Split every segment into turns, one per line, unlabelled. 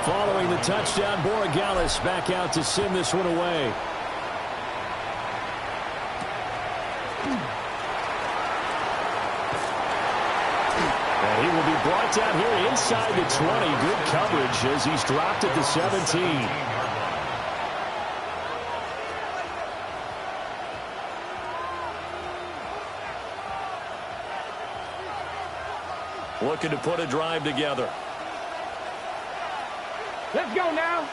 Following the touchdown, Borregales back out to send this one away. And he will be brought down here inside the 20. Good coverage as he's dropped at the 17. Looking to put a drive together.
Let's go now.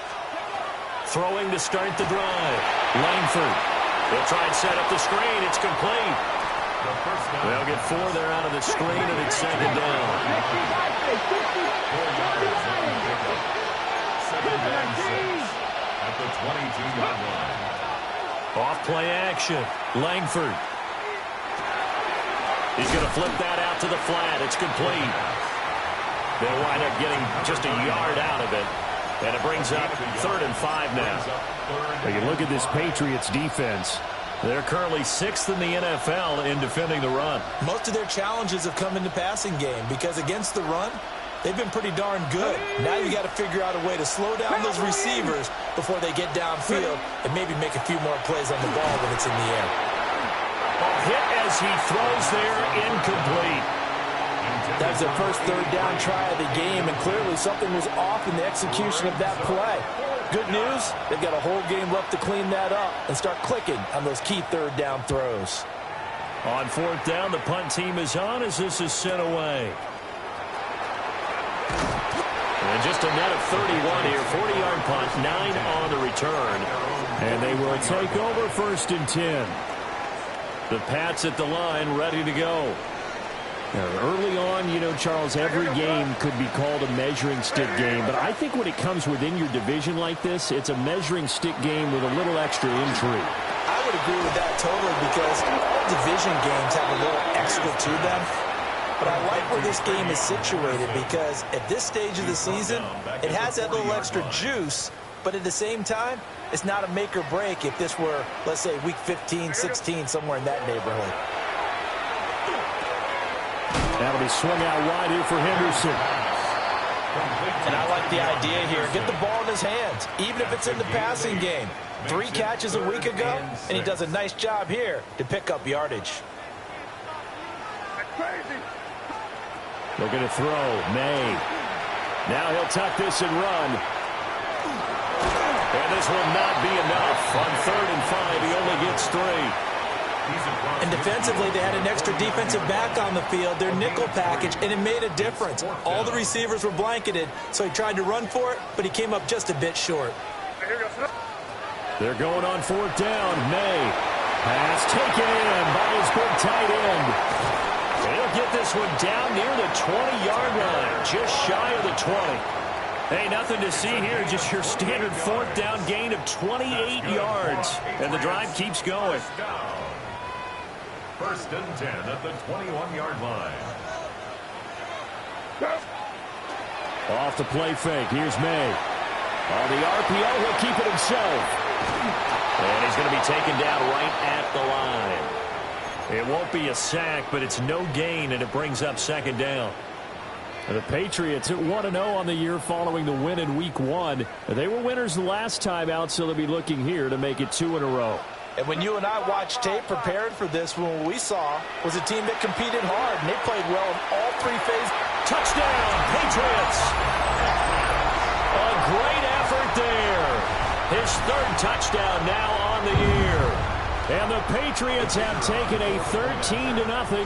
Throwing to start the drive. Langford. They'll try and set up the screen. It's complete. They'll get 4 there out of the screen, and it's second down.
At the 22-yard line.
Off play action. Langford. He's going to flip that out to the flat. It's complete. They'll wind up getting just a yard out of it. And it brings up 3rd and 5 now. Well, you look at this Patriots defense. They're currently 6th in the NFL in defending the run.
Most of their challenges have come in the passing game because against the run, they've been pretty darn good. Now you got to figure out a way to slow down those receivers before they get downfield and maybe make a few more plays on the ball when it's in the air.
Hit as he throws there, incomplete.
That was their first 3rd down try of the game, and clearly something was off in the execution of that play. Good news, they've got a whole game left to clean that up and start clicking on those key 3rd down throws.
On 4th down, the punt team is on as this is sent away. And just a net of 31 here, 40-yard punt, 9 on the return. And they will take over 1st and 10. The Pats at the line, ready to go. Now, early on, you know, Charles, every game could be called a measuring stick game. But I think when it comes within your division like this, it's a measuring stick game with a little extra intrigue.
I would agree with that totally because all division games have a little extra to them. But I like where this game is situated because at this stage of the season, it has that little extra juice. But at the same time, it's not a make or break if this were, let's say, week 15, 16, somewhere in that neighborhood.
That'll be swung out wide here for Henderson.
And I like the idea here. Get the ball in his hands, even if it's in the passing game. 3 catches a week ago, and he does a nice job here to pick up yardage.
Looking to throw. May. Now he'll tuck this and run. And this will not be enough. On 3rd and 5, he only gets 3.
And defensively, they had an extra defensive back on the field, their nickel package, and it made a difference. All the receivers were blanketed, so he tried to run for it, but he came up just a bit short.
They're going on 4th down. May. Pass taken in by his big tight end. He'll get this one down near the 20-yard line, just shy of the 20. Hey, nothing to see here, just your standard 4th down gain of 28 yards. And the drive keeps going.
1st and 10 at the 21-yard line.
Off the play fake. Here's May. On the RPO, he'll keep it himself. And he's going to be taken down right at the line. It won't be a sack, but it's no gain, and it brings up 2nd down. The Patriots at 1-0 on the year following the win in Week 1. They were winners the last time out, so they'll be looking here to make it 2 in a row.
And when you and I watched tape prepared for this one, what we saw was a team that competed hard, and they played well in all 3 phases.
Touchdown, Patriots! A great effort there. His 3rd touchdown now on the year. And the Patriots have taken a 13-0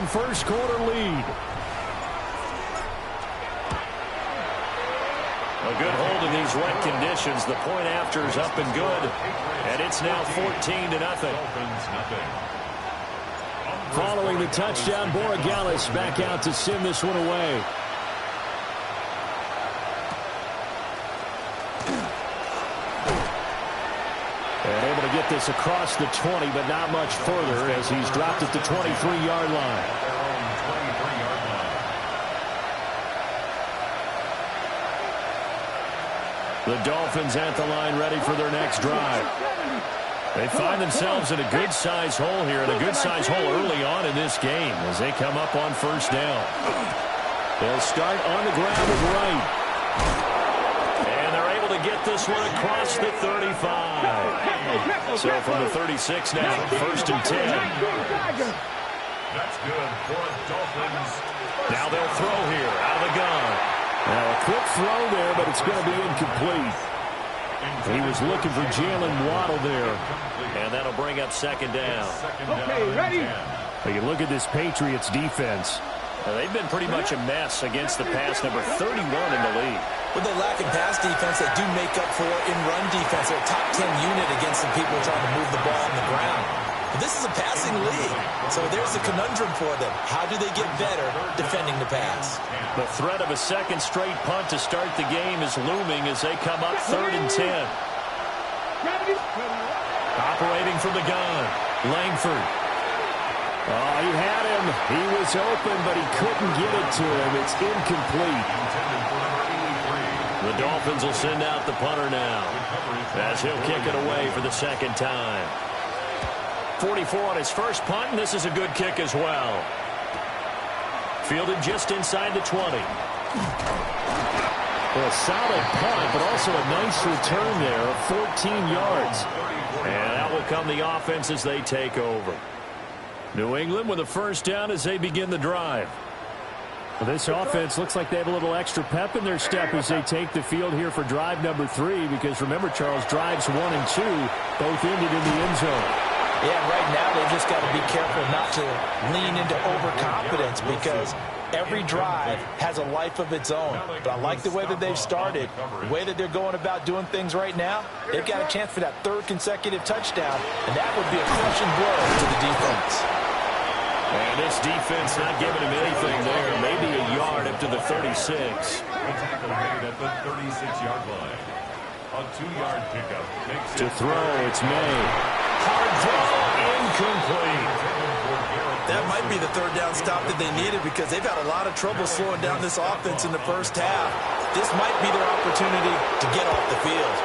first quarter lead. A good hold in these wet conditions. The point after is up and good. And it's now 14-0. Following the touchdown, Borregales back out to send this one away. And able to get this across the 20, but not much further as he's dropped at the 23-yard line. The Dolphins at the line ready for their next drive. They find themselves in a good-sized hole here, and a good-sized hole early on in this game as they come up on 1st down. They'll start on the ground with Wright. And they're able to get this one across the 35. So from the 36 now, 1st and 10.
That's good for a Dolphins.
Now they'll throw here out of the gun.
Now a quick throw there, but it's going to be incomplete. He was looking for Jalen Waddle there.
And that'll bring up 2nd down.
Okay, ready?
But you look at this Patriots defense.
They've been pretty much a mess against the pass, number 31 in the league.
With the lack of pass defense, they do make up for in run defense. They're a top 10 unit against the people trying to move the ball on the ground. But this is a passing league, so there's a conundrum for them. How do they get better defending the pass?
The threat of a second straight punt to start the game is looming as they come up 3rd and 10. Operating from the gun, Langford.
Oh, he had him. He was open, but he couldn't get it to him. It's incomplete.
The Dolphins will send out the punter now as he'll kick it away for the 2nd time. 44 on his first punt, and this is a good kick as well. Fielded just inside the 20.
Well, a solid punt, but also a nice return there of 14 yards.
And out will come the offense as they take over. New England with a 1st down as they begin the drive.
Well, this offense looks like they have a little extra pep in their step as they take the field here for drive number 3, because remember, Charles, drives 1 and 2 both ended in the end zone.
Yeah, right now they've just got to be careful not to lean into overconfidence, because every drive has a life of its own. But I like the way that they've started, the way that they're going about doing things right now. They've got a chance for that 3rd consecutive touchdown, and that would be a crushing blow to the defense.
And this defense not giving him anything there. Maybe a yard up to the 36.
The tackle made at the 36-yard line. A 2-yard pickup.
To throw, it's May.
Hard throw, incomplete.
That might be the 3rd down stop that they needed, because they've had a lot of trouble slowing down this offense in the first half. This might be their opportunity to get off the field.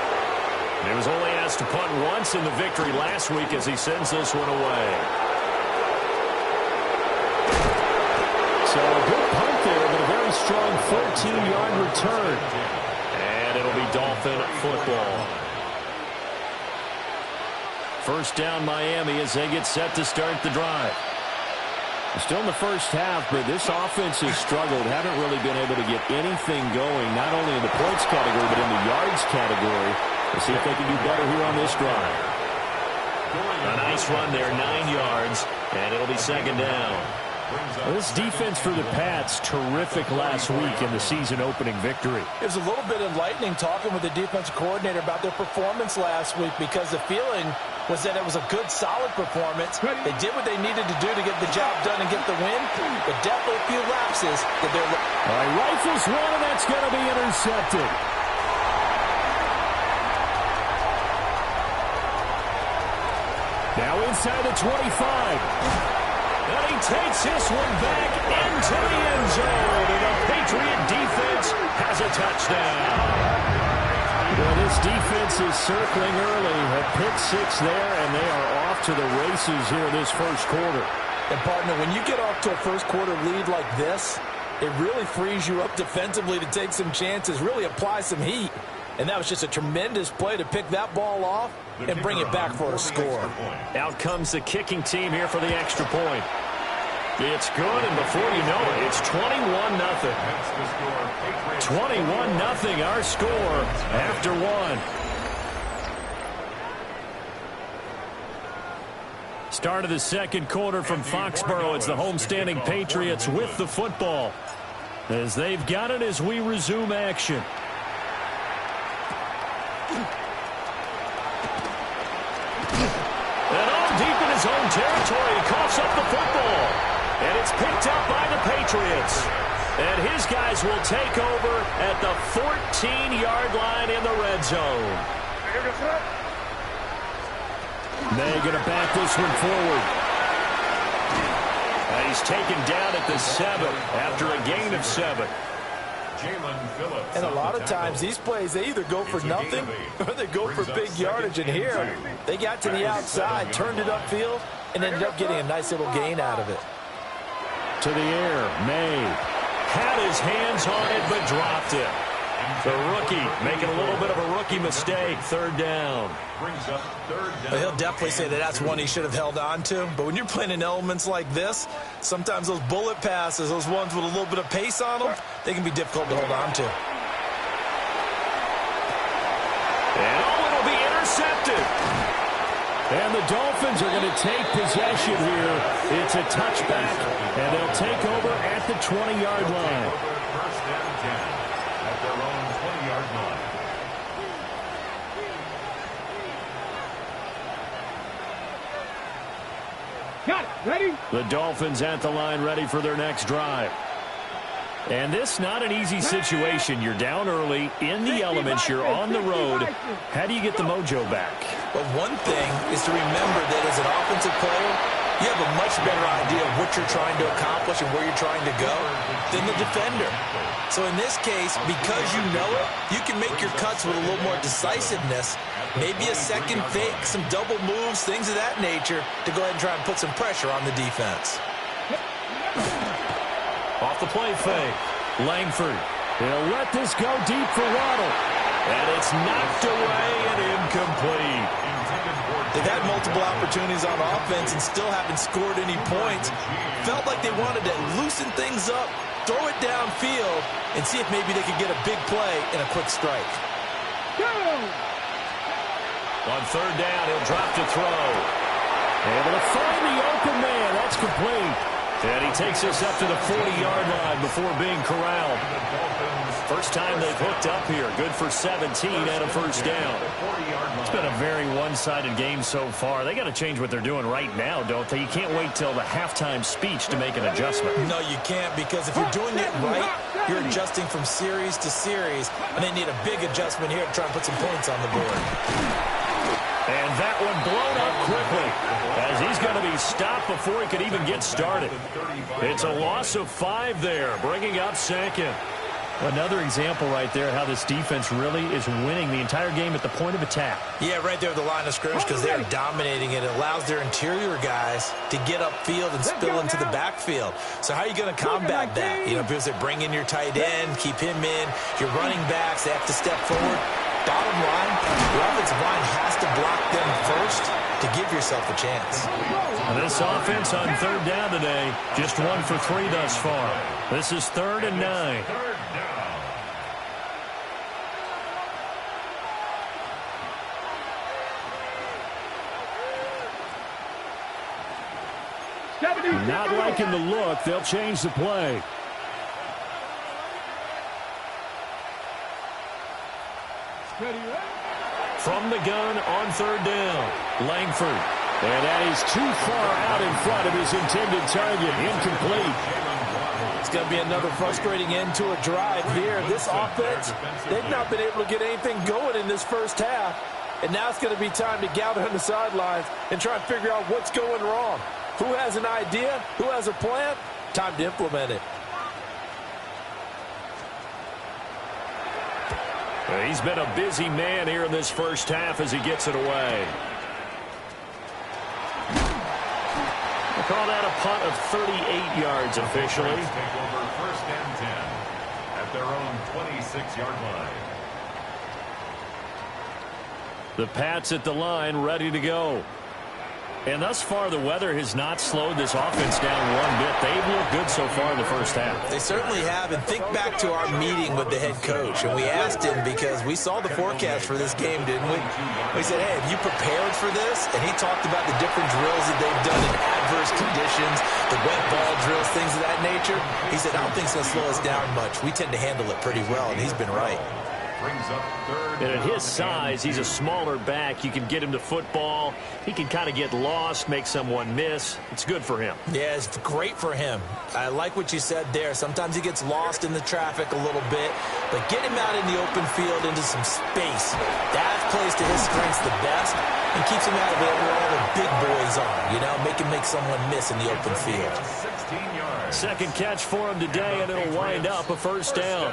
He was only asked to punt once in the victory last week as he sends this one away.
So a good punt there, but a very strong 14-yard return.
And it'll be Dolphin football. 1st down Miami as they get set to start the drive.
Still in the first half, but this offense has struggled. Haven't really been able to get anything going, not only in the points category, but in the yards category. Let's see if they can do better here on this drive.
A nice run there, 9 yards, and it'll be 2nd down.
Well, this defense for the Pats, terrific last week in the season-opening victory.
It was a little bit enlightening talking with the defensive coordinator about their performance last week, because the feeling was that it was a good, solid performance. They did what they needed to do to get the job done and get the win, but definitely a few lapses that they're...
All right, rifles one, and that's going to be intercepted. Now inside the 25.
And he takes this one back into the end zone, and the Patriot defense has a touchdown.
Well, this defense is circling early. A pick 6 there, and they are off to the races here in this first quarter.
And, partner, when you get off to a first-quarter lead like this, it really frees you up defensively to take some chances, really apply some heat. And that was just a tremendous play to pick that ball off and bring it back for a score.
Out comes the kicking team here for the extra point. It's good, and before you know it, it's 21-0. 21-0, our score after 1. Start of the second quarter from Foxborough. It's the homestanding Patriots with the football, as they've got it as we resume action. And all deep in his own territory, he coughs up the football. And it's picked up by the Patriots. And his guys will take over at the 14-yard line in the red zone.
They're going to back this one forward.
And he's taken down at the 7 after a gain of 7.
And a lot of times these plays, they either go for nothing or they go for big yardage. And here, they got to the outside, turned it upfield, and ended up getting a nice little gain out of it.
To the air, May.
Had his hands on it, but dropped it. The rookie making a little bit of a rookie mistake. Third down.
Brings up third down.
Well, he'll definitely say that that's one he should have held on to. But when you're playing in elements like this, sometimes those bullet passes, those ones with a little bit of pace on them, they can be difficult to hold on to.
And it'll be intercepted.
And the Dolphins are going to take possession here. It's a touchback, and they'll take over at the 20-yard line.
First down 10 at their own 20-yard line.
Got it. Ready?
The Dolphins at the line, ready for their next drive. And this not an easy situation. You're down early, in the elements, you're on the road. How do you get the mojo back?
Well, one thing is to remember that as an offensive player, you have a much better idea of what you're trying to accomplish and where you're trying to go than the defender. So in this case, because you know it, you can make your cuts with a little more decisiveness, maybe a second fake, some double moves, things of that nature, to go ahead and try and put some pressure on the defense.
Off the play fake. Langford.
He'll let this go deep for Waddle.
And it's knocked away and incomplete.
They've had multiple opportunities on offense and still haven't scored any points. Felt like they wanted to loosen things up, throw it downfield, and see if maybe they could get a big play and a quick strike.
On third down, he'll drop to throw.
Able to find the open man. That's complete.
And he takes us up to the 40-yard line before being corralled. First time they've hooked up here. Good for 17 and a first down. It's been a very one-sided game so far. They got to change what they're doing right now, don't they? You can't wait till the halftime speech to make an adjustment.
No, you can't, because if you're doing it right, you're adjusting from series to series, and they need a big adjustment here to try and put some points on the board.
And that one blown up quickly as he's going to be stopped before he could even get started. It's a loss of 5 there, bringing up second.
Another example right there how this defense really is winning the entire game at the point of attack.
Yeah, right there at the line of scrimmage, because they're dominating it. It allows their interior guys to get upfield and spill into the backfield. So how are you going to combat that? You know, because they bring in your tight end, keep him in. Your running backs, they have to step forward. Bottom line, the offensive line has to block them first to give yourself a chance.
And this offense on third down today, just 1 for 3 thus far. This is 3rd and 9.
Not liking the look. They'll change the play.
From the gun on third down, Langford.
And that is too far out in front of his intended target. Incomplete.
It's going to be another frustrating end to a drive here. This offense, they've not been able to get anything going in this first half. And now it's going to be time to gather on the sidelines and try and figure out what's going wrong. Who has an idea? Who has a plan? Time to implement it.
He's been a busy man here in this first half as he gets it away. We'll call that a punt of 38 yards officially.
Take over first and 10 at their own 26-yard line.
The Pats at the line, ready to go. And thus far, the weather has not slowed this offense down one bit. They've looked good so far in the first half.
They certainly have. And think back to our meeting with the head coach. And we asked him, because we saw the forecast for this game, didn't we? We said, hey, have you prepared for this? And he talked about the different drills that they've done in adverse conditions, the wet ball drills, things of that nature. He said, I don't think it's going to slow us down much. We tend to handle it pretty well, and he's been right.
Brings up third.
And at his size, he's a smaller back. You can get him to football. He can kind of get lost, make someone miss. It's good for him.
Yeah, it's great for him. I like what you said there. Sometimes he gets lost in the traffic a little bit, but get him out in the open field into some space. That plays to his strengths the best and keeps him out of it where all the big boys are, you know, make him make someone miss in the open field.
16 yards.
Second catch for him today, and it'll wind up a first down.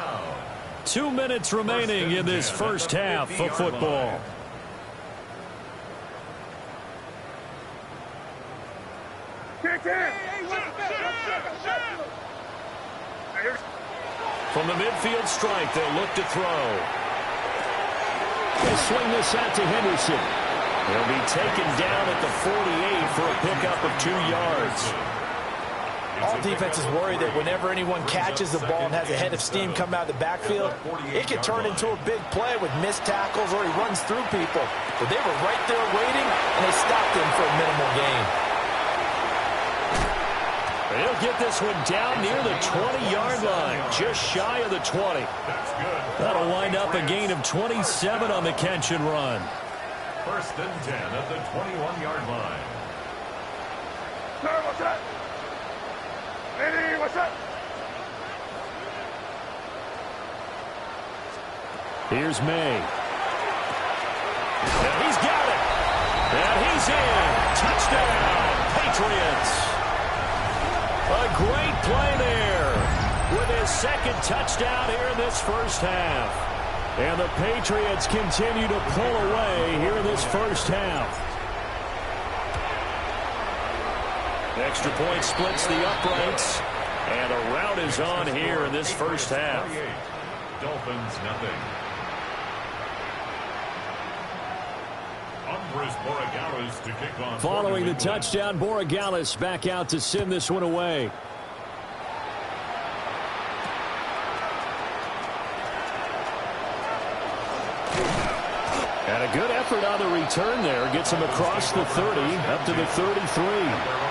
2 minutes remaining in this first half of football. From the midfield strike, they'll look to throw.
They swing this out to Henderson.
He'll be taken down at the 48 for a pickup of 2 yards.
All defenses worry that whenever anyone catches the ball and has a head of steam come out of the backfield, it could turn into a big play with missed tackles or he runs through people. But they were right there waiting, and they stopped him for a minimal gain.
He'll get this one down near the 20-yard line, just shy of the 20.
That'll wind up a gain of 27 on the catch and run.
First and 10 at the 21-yard line.
Sir, what's up? Ready, what's up?
Here's May.
And he's got it. And he's in. Touchdown, Patriots. A great play there with his second touchdown here in this first half.
And the Patriots continue to pull away here in this first half.
Extra point splits the uprights. And a rout is on here in this first half.
Dolphins, nothing. To kick on.
Following the touchdown, Borregales back out to send this one away. And a good effort on the return there. Gets him across the 30, up to the 33.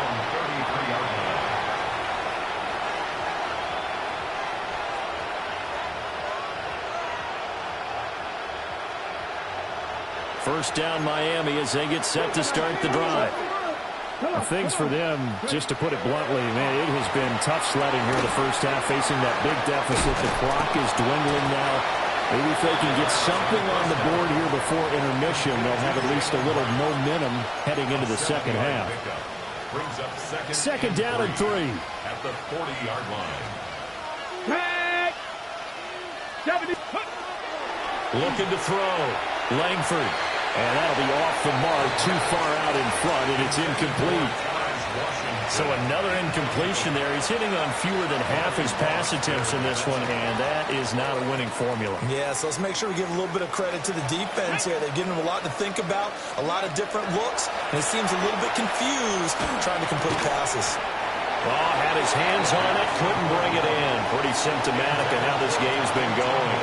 First down Miami as they get set to start the drive. Things for them, just to put it bluntly, man, it has been tough sledding here in the first half, facing that big deficit. The clock is dwindling now. Maybe if they can get something on the board here before intermission, they'll have at least a little momentum heading into the second half. Second down and 3.
At the 40-yard line.
Tag! 70.
Looking to throw.
Langford. And that'll be off the mark, too far out in front, and it's incomplete.
So another incompletion there. He's hitting on fewer than half his pass attempts in this one, and that is not a winning formula.
Yeah, so let's make sure we give a little bit of credit to the defense here. They're giving him a lot to think about, a lot of different looks, and he seems a little bit confused trying to complete passes.
Oh, had his hands on it, couldn't bring it in. Pretty symptomatic of how this game's been going.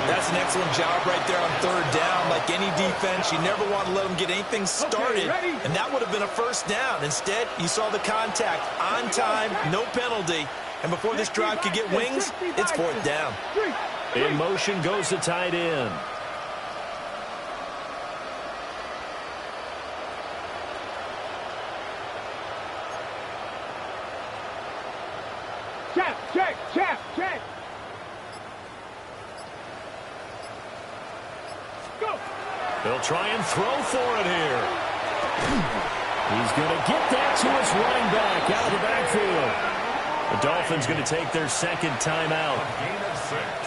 That's an excellent job right there on third down. Like any defense, you never want to let them get anything started, and that would have been a first down. Instead, you saw the contact on time, no penalty, and before this drive could get wings, it's fourth down.
In motion goes the tight end.
Check.
They'll try and throw for it here.
He's going to get that to his running back out of the backfield.
The Dolphins going to take their second timeout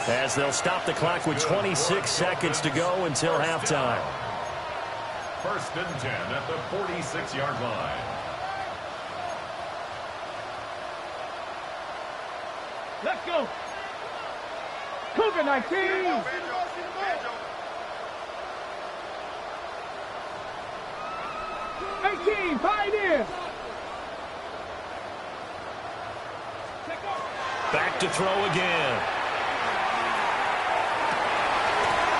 as they'll stop the clock with 26 seconds to go until halftime.
First and 10 at the 46-yard line.
Let's go. COVID-19. 18, Pioneer.
Back to throw again.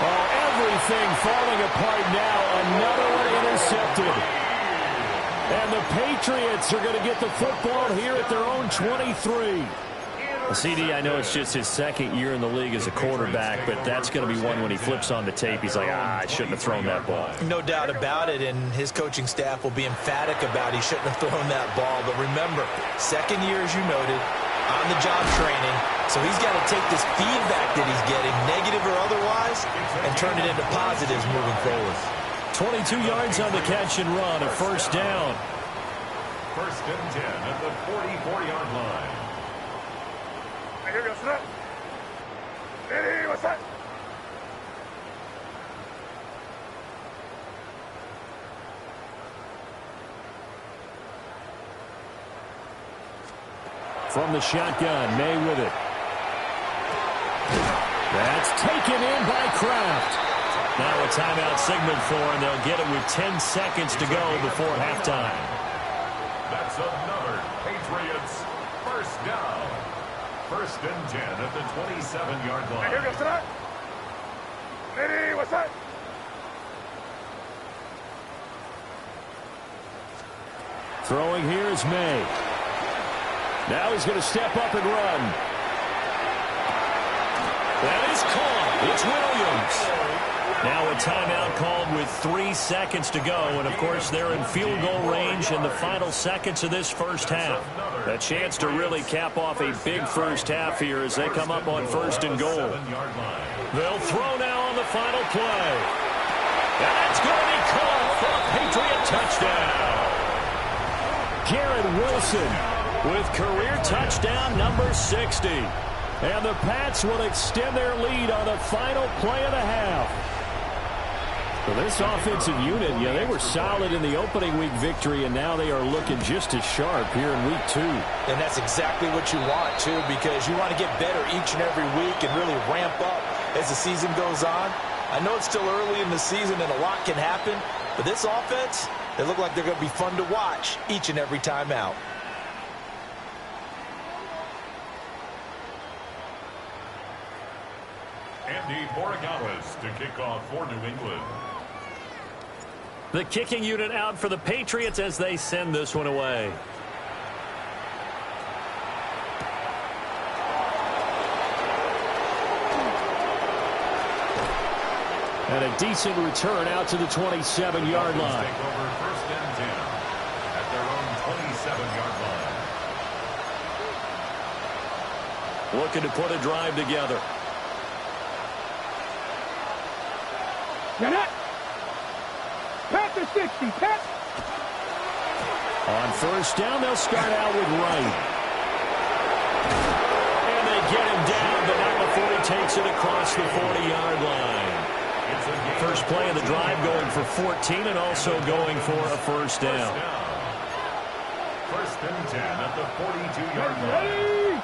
Oh, everything falling apart now. Another one intercepted. And the Patriots are going to get the football here at their own 23.
CD, I know it's just his second year in the league as a quarterback, but that's going to be one when he flips on the tape. He's like, I shouldn't have thrown that ball.
No doubt about it, and his coaching staff will be emphatic about he shouldn't have thrown that ball. But remember, second year, as you noted, on-the-job training, so he's got to take this feedback that he's getting, negative or otherwise, and turn it into positives moving forward.
22 yards on the catch and run, a first down.
First and 10 at the 44-yard line.
Here goes that. Ready, what's that?
From the shotgun, May with it. That's taken in by Kraft.
Now a timeout signaled for, and they'll get it with 10 seconds to go before halftime.
That's another Patriots first down. First and 10 at the 27-yard line.
Ready, what's that?
Throwing here is May. Now he's going to step up and run.
That is caught. It's Williams. Now a timeout called with 3 seconds to go. And, of course, they're in field goal range in the final seconds of this first half. A chance to really cap off a big first half here as they come up on first and goal. They'll throw now on the final play. That's going to be caught for a Patriot touchdown.
Garrett Wilson with career touchdown number 60. And the Pats will extend their lead on the final play of the half. So this offensive unit, yeah, they were solid in the opening week victory, and now they are looking just as sharp here in week 2.
And that's exactly what you want, too, because you want to get better each and every week and really ramp up as the season goes on. I know it's still early in the season and a lot can happen, but this offense, they look like they're going to be fun to watch each and every time out.
Andy Borregales to kick off for New England.
The kicking unit out for the Patriots as they send this one away.
And a decent return out to the 27-yard line.
Take over first and 10 at their own 27-yard line.
Looking to put a drive together.
Get it. Pat the 60. Pat.
On first down, they'll start out with Wright.
And they get him down, but not before he takes it across the 40-yard line. First play of the drive going for 14 and also going for a first down.
First and 10 at the 42-yard line.
Ready.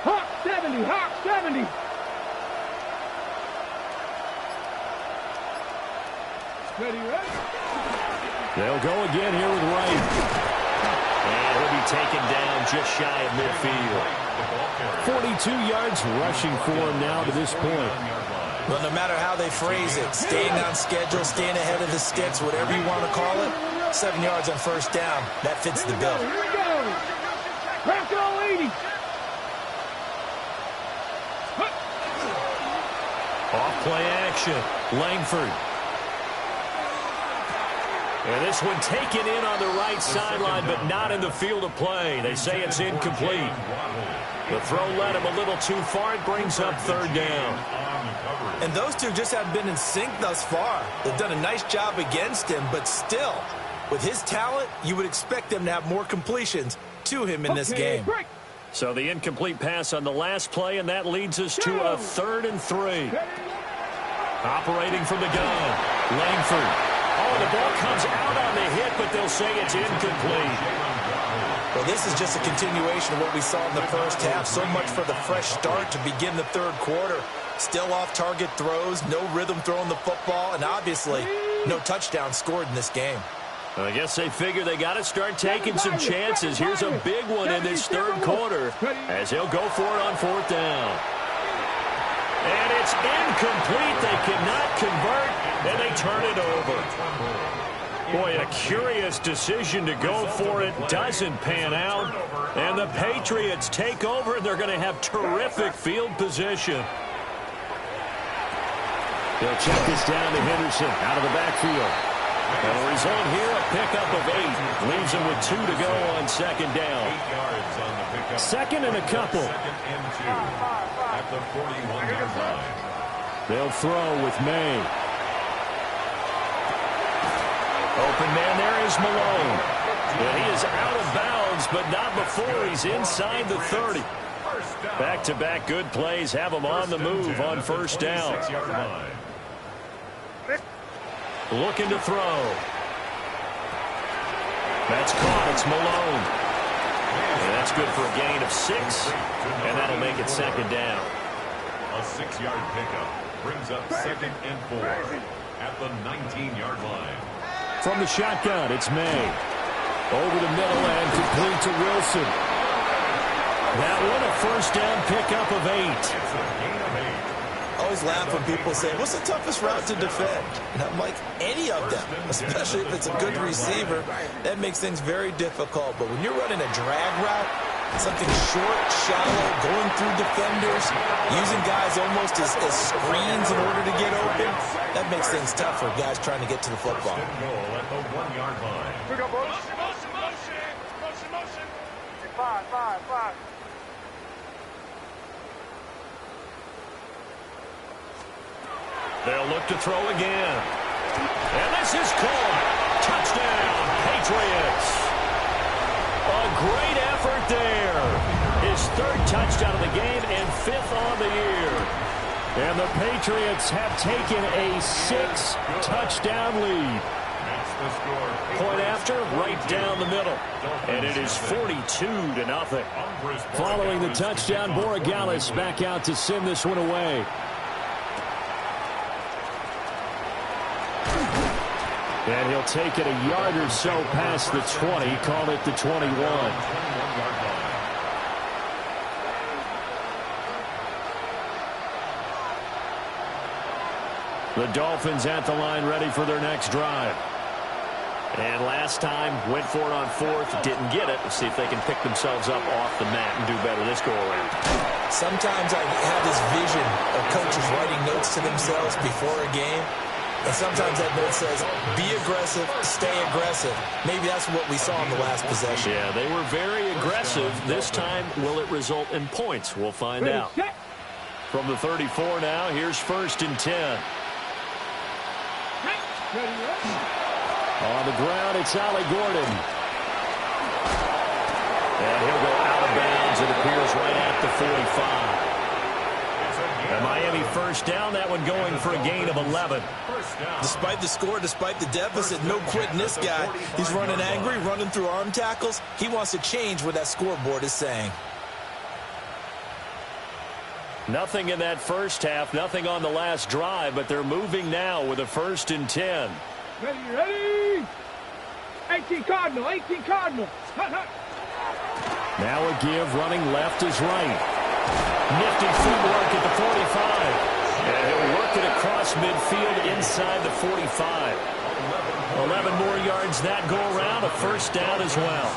Hawk 70. Hawk 70. Ready, ready.
They'll go again here with Wright.
And he'll be taken down just shy of midfield.
42 yards rushing for him now to this point.
Well, no matter how they phrase it, staying on schedule, staying ahead of the sticks, whatever you want to call it, 7 yards on first down, that fits the bill.
Here we go. Crack all 80.
Off play action. Langford. And this one taken in on the right sideline, but not in the field of play. They say it's incomplete. The throw led him a little too far. It brings up third down.
And those two just haven't been in sync thus far. They've done a nice job against him, but still, with his talent, you would expect them to have more completions to him in this game.
Break.
So the incomplete pass on the last play, and that leads us to a 3rd and 3. Operating from the gun, Langford. Oh, the ball comes out on the hit, but they'll say it's incomplete.
Well, this is just a continuation of what we saw in the first half. So much for the fresh start to begin the third quarter. Still off-target throws, no rhythm throwing the football, and obviously no touchdown scored in this game.
I guess they figure they got to start taking some chances. Here's a big one in this third quarter as he'll go for it on 4th down. And it's incomplete. They cannot convert, and they turn it over. Boy, a curious decision to go for it. Doesn't pan out. And the Patriots take over, and they're going to have terrific field position.
They'll check this down to Henderson out of the backfield.
And the result here, a pickup of 8. Leaves them with 2 to go on 2nd down.
8 yards on the pickup.
2nd and a couple.
2nd and 2 at the 41-yard line.
They'll throw with May.
Open man there is Malone. And he is out of bounds, but not before he's inside the 30. Back-to-back good plays have him on the move on 1st down. Looking to throw. That's caught. It's Malone. And that's good for a gain of 6. And that'll make it 2nd down.
A 6-yard pickup brings up 2nd and 4 at the 19-yard line.
From the shotgun, it's May. Over the middle and complete to Wilson. That one a first down pickup of 8.
It's a gain of 8.
I always laugh when people say, what's the toughest route to defend? And I'm like, any of them, especially if it's a good receiver. That makes things very difficult. But when you're running a drag route, something short, shallow, going through defenders, using guys almost as screens in order to get open, that makes things tough for guys trying to get to the football.
First and goal at the 1-yard line.
Motion. 5.
They'll look to throw again. And this is caught. Touchdown, Patriots. A great effort there. His 3rd touchdown of the game and 5th on the year. And the Patriots have taken a 6-touchdown lead.
That's the score.
Point after, right down the middle. And it is 42-0.
Following the touchdown, Borregales back out to send this one away. And he'll take it a yard or so past the 20, call it the 21. The Dolphins at the line ready for their next drive. And last time, went for it on 4th, didn't get it. Let's see if they can pick themselves up off the mat and do better this go-around.
Sometimes I have this vision of coaches writing notes to themselves before a game. And sometimes that note says, be aggressive, stay aggressive. Maybe that's what we saw in the last possession.
Yeah, they were very aggressive. This time, will it result in points? We'll find out. From the 34 now, here's 1st and 10. On the ground, it's Ali Gordon. And he'll go out of bounds. It appears right at the 45. And Miami first down, that one going for a gain of 11.
Despite the score, despite the deficit, no quitting this guy. He's running angry, running through arm tackles. He wants to change what that scoreboard is saying.
Nothing in that first half, nothing on the last drive, but they're moving now with a 1st and 10.
Ready. 18 Cardinal. Hut.
Now a give, running left is right. Nifty footwork at the 45.
And he'll work it across midfield inside the 45.
11 more yards that go around, a first down as well.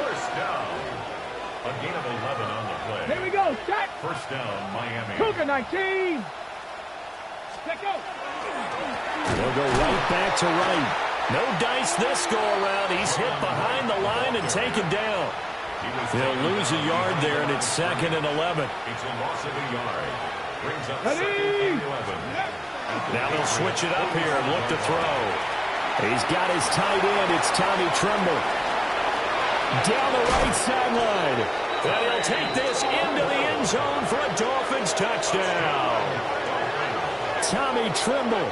First down. A gain of 11 on the play.
Here we go. Set.
First down, Miami.
Cougar 19. Let go.
They'll go right back to right.
No dice this go-around. He's hit behind the line and taken down.
They'll lose a yard there, and it's 2nd and 11.
It's a loss of a yard. Brings up
Ready.
2nd and 11.
Now they'll switch it up here and look to throw.
He's got his tight end. It's Tommy Tremble. Down the right sideline.
And he'll take this into the end zone for a Dolphins touchdown.
Tommy Tremble.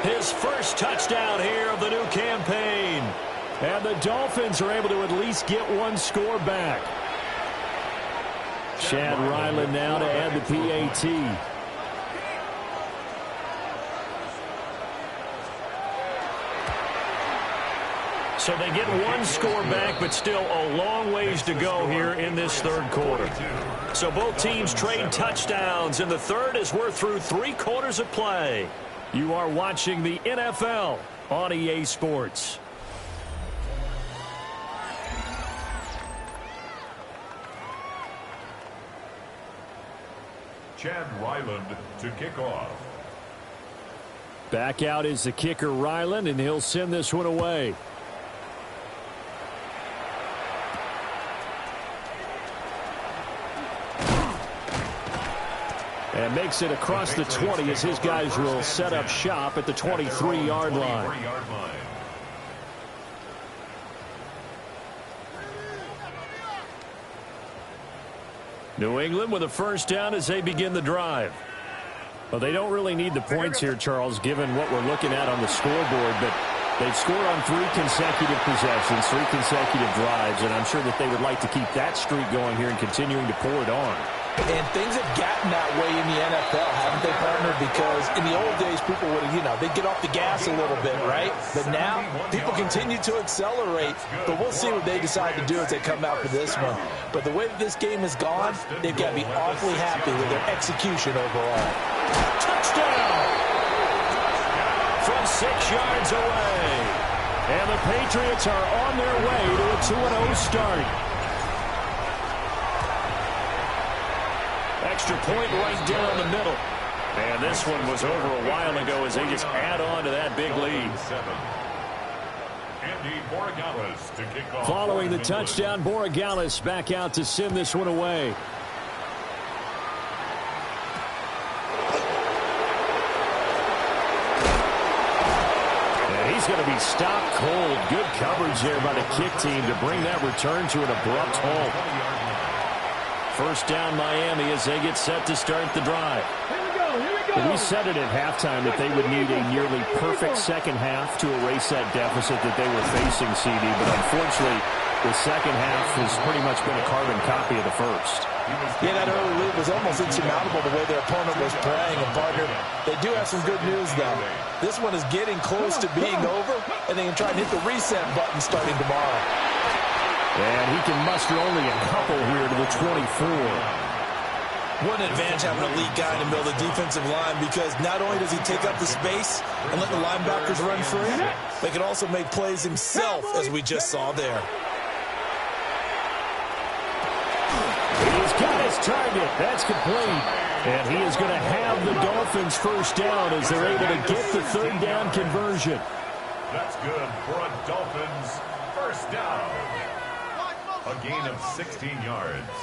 His first touchdown here of the new campaign.
And the Dolphins are able to at least get one score back. Chad Ryland now to add the PAT.
So they get one score back, but still a long ways to go here in this 3rd quarter. So both teams trade touchdowns in the 3rd as we're through 3 quarters of play.
You are watching the NFL on EA Sports.
Chad Ryland to kick off.
Back out is the kicker Ryland, and he'll send this one away. And makes it across the 20 as his guys will set up shop at the 23-yard line. New England with a first down as they begin the drive. Well, they don't really need the points here, Charles, given what we're looking at on the scoreboard. But they've scored on 3 consecutive possessions, 3 consecutive drives, and I'm sure that they would like to keep that streak going here and continuing to pour it on.
And things have gotten that way in the NFL, haven't they, partner? Because in the old days, people would, they'd get off the gas a little bit, right? But now, people continue to accelerate. But we'll see what they decide to do as they come out for this one. But the way that this game has gone, they've got to be awfully happy with their execution overall.
Touchdown! From 6 yards away. And the Patriots are on their way to a 2-0 start. Extra point right down the middle. And this one was over a while ago as they just add on to that big lead. Following the touchdown, Borregales back out to send this one away. And he's going to be stopped cold. Good coverage there by the kick team to bring that return to an abrupt halt. First down Miami as they get set to start the drive.
Here we go.
We said it at halftime that they would need a nearly perfect second half to erase that deficit that they were facing, CD. But unfortunately, the second half has pretty much been a carbon copy of the first.
Yeah, that early lead was almost insurmountable the way their opponent was playing. And, partner, they do have some good news, though. This one is getting close to being over, and they can try and hit the reset button starting tomorrow.
And he can muster only a couple here to the 24.
What an advantage having a lead guy in the middle of the defensive line, because not only does he take up the space and let the linebackers run free, but he can also make plays himself, as we just saw there.
He's got his target. That's complete. And he is going to have the Dolphins first down as they're able to get the third down conversion.
That's good for a Dolphins first down. A gain of 16 yards.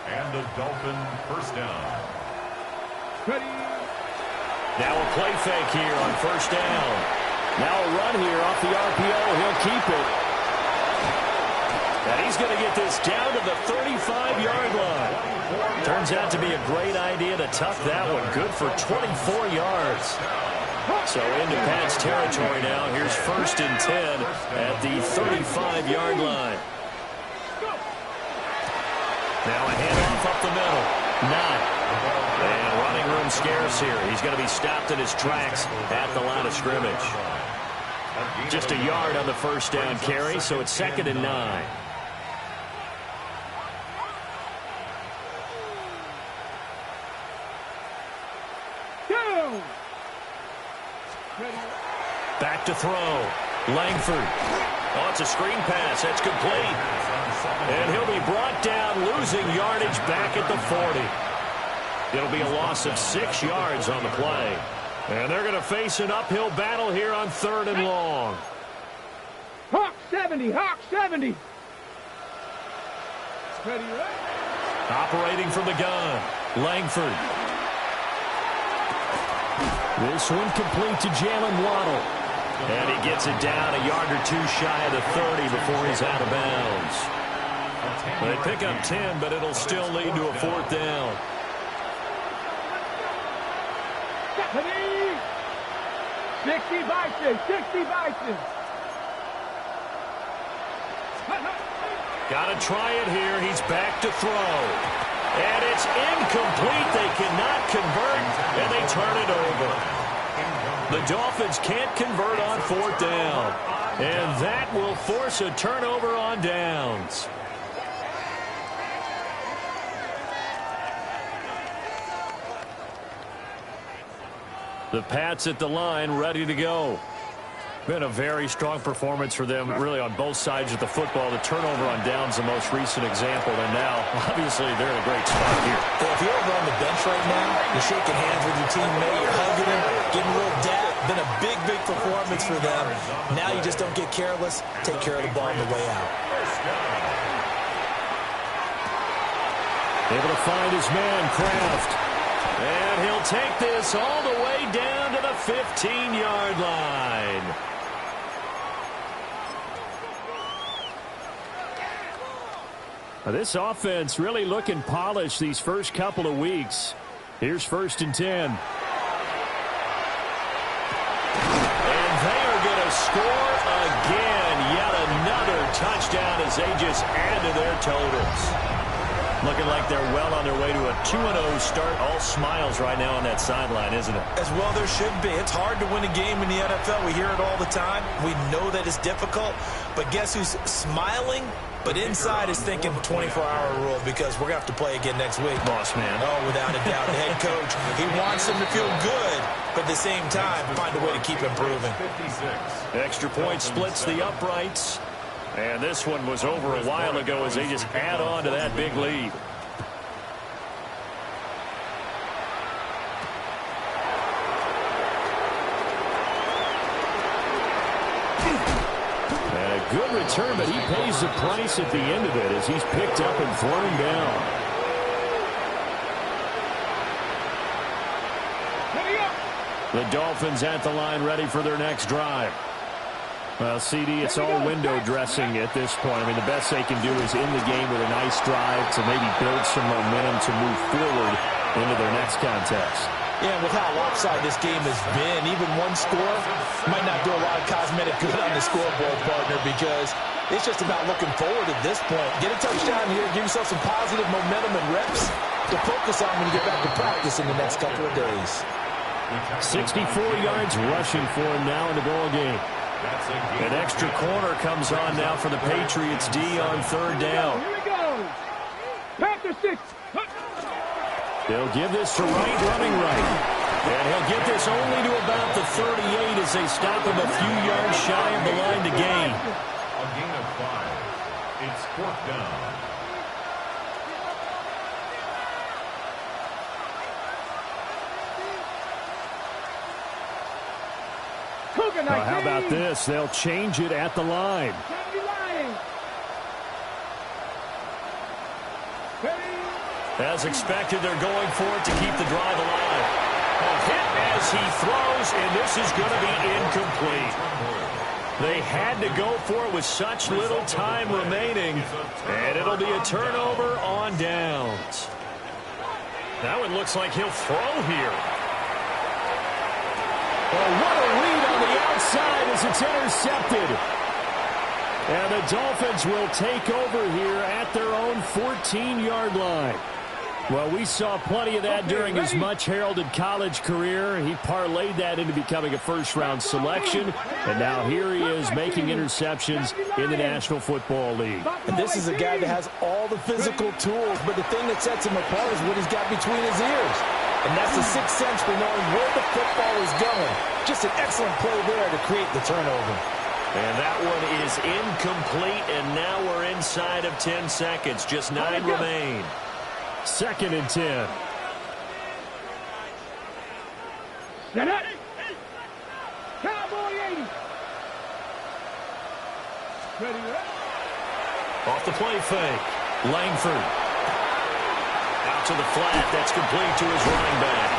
And a Dolphin first down.
Ready.
Now a play fake here on first down. Now a run here off the RPO. He'll keep it. And he's going to get this down to the 35-yard line. Turns out to be a great idea to tuck that one. Good for 24 yards. So into Pat's territory now. Here's first and 10 at the 35-yard line. Now a handoff up the middle. Not. And running room scarce here. He's going to be stopped in his tracks at the line of scrimmage. Just a yard on the first down carry, so it's 2nd and 9.
Go.
Back to throw. Langford. Oh, it's a screen pass. That's complete. And he'll be brought down, losing yardage back at the 40. It'll be a loss of 6 yards on the play. And they're going to face an uphill battle here on 3rd and long.
Hawk 70. Hawk 70. Ready, right?
Operating from the gun. Langford. This one complete to Jalen Waddle. And he gets it down a yard or two shy of the 30 before he's out of bounds. They pick up 10, but it'll still lead to a 4th down.
60 Bison. 60 Bison.
Got to try it here. He's back to throw. And it's incomplete. They cannot convert, and they turn it over. The Dolphins can't convert on 4th down. And that will force a turnover on downs. The Pats at the line, ready to go. Been a very strong performance for them, really, on both sides of the football. The turnover on downs, the most recent example. And now, obviously, they're in a great spot here.
If you're over on the bench right now, you're shaking hands with your teammate, you're hugging him, giving a little dap. Been a big, big performance for them. Now you just don't get careless. Take care of the ball on the way out.
Able to find his man, Kraft. And he'll take this all the way down to the 15-yard line. This offense really looking polished these first couple of weeks. Here's 1st and 10. And they are going to score again. Yet another touchdown as they just add to their totals.
Looking like they're well on their way to a 2-0 start. All smiles right now on that sideline, isn't it?
As well there should be. It's hard to win a game in the NFL. We hear it all the time. We know that it's difficult. But guess who's smiling? But inside is thinking 24-hour rule because we're going to have to play again next week.
Boss man.
Oh, without a doubt. The head coach, he wants them to feel good, but at the same time, find a way to keep improving.
Extra point splits the uprights. And this one was over a while ago as they just add on to that big lead. And a good return, but he pays the price at the end of it as he's picked up and thrown down. The Dolphins at the line ready for their next drive. Well, CD, it's all window dressing at this point. I mean, the best they can do is end the game with a nice drive to maybe build some momentum to move forward into their next contest.
Yeah, with how lopsided this game has been, even one score might not do a lot of cosmetic good on the scoreboard, partner, because it's just about looking forward at this point. Get a touchdown here, give yourself some positive momentum and reps to focus on when you get back to practice in the next couple of days.
64 yards rushing for him now in the ball game. An extra corner comes on now for the Patriots D on third down.
Here we go. Panther 6.
They'll give this to Wright running right. And he'll get this only to about the 38 as they stop him a few yards shy of the line to gain.
A gain of 5. It's 4th down.
Well, how about this? They'll change it at the line. As expected, they're going for it to keep the drive alive. A hit as he throws, and this is going to be incomplete. They had to go for it with such little time remaining, and it'll be a turnover on downs. That one looks like he'll throw here. Oh, what a read on the outside as it's intercepted. And the Dolphins will take over here at their own 14-yard line. Well, we saw plenty of that during his much-heralded college career. He parlayed that into becoming a first-round selection, and now here he is making interceptions in the National Football League.
And this is a guy that has all the physical tools, but the thing that sets him apart is what he's got between his ears. And that's the sixth sense for knowing where the football is going. Just an excellent play there to create the turnover.
And that one is incomplete, and now we're inside of 10 seconds. Just 9 remain. 2nd and 10.
Set up. Cowboy 80. Ready up.
Off the play fake. Langford. Out to the flat. That's complete to his running back.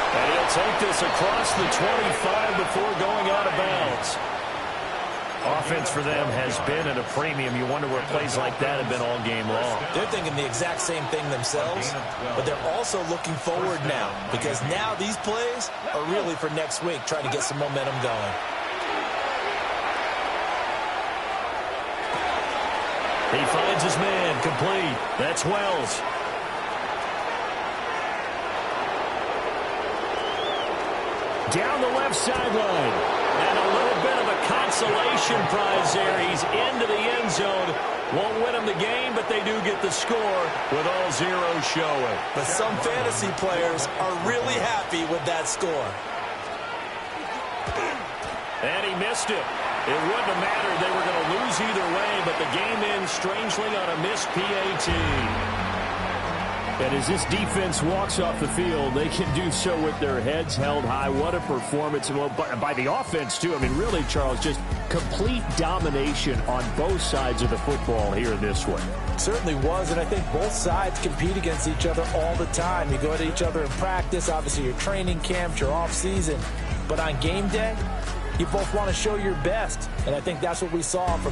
And he'll take this across the 25 before going out of bounds. Offense for them has been at a premium. You wonder where plays like that have been all game long.
They're thinking the exact same thing themselves, but they're also looking forward now because now these plays are really for next week, trying to get some momentum going.
He finds his man, complete. That's Wells. Down the left sideline. And a little bit of a consolation prize there. He's into the end zone. Won't win them the game, but they do get the score with all zeros showing.
But some fantasy players are really happy with that score.
And he missed it. It wouldn't have mattered. They were going to lose either way, but the game ends strangely on a missed PAT. And as this defense walks off the field, they can do so with their heads held high. What a performance. Well, by the offense, too. I mean, really, Charles, just complete domination on both sides of the football here in this one.
Certainly was, and I think both sides compete against each other all the time. You go to each other in practice, obviously your training camps, your off-season. But on game day, you both want to show your best, and I think that's what we saw from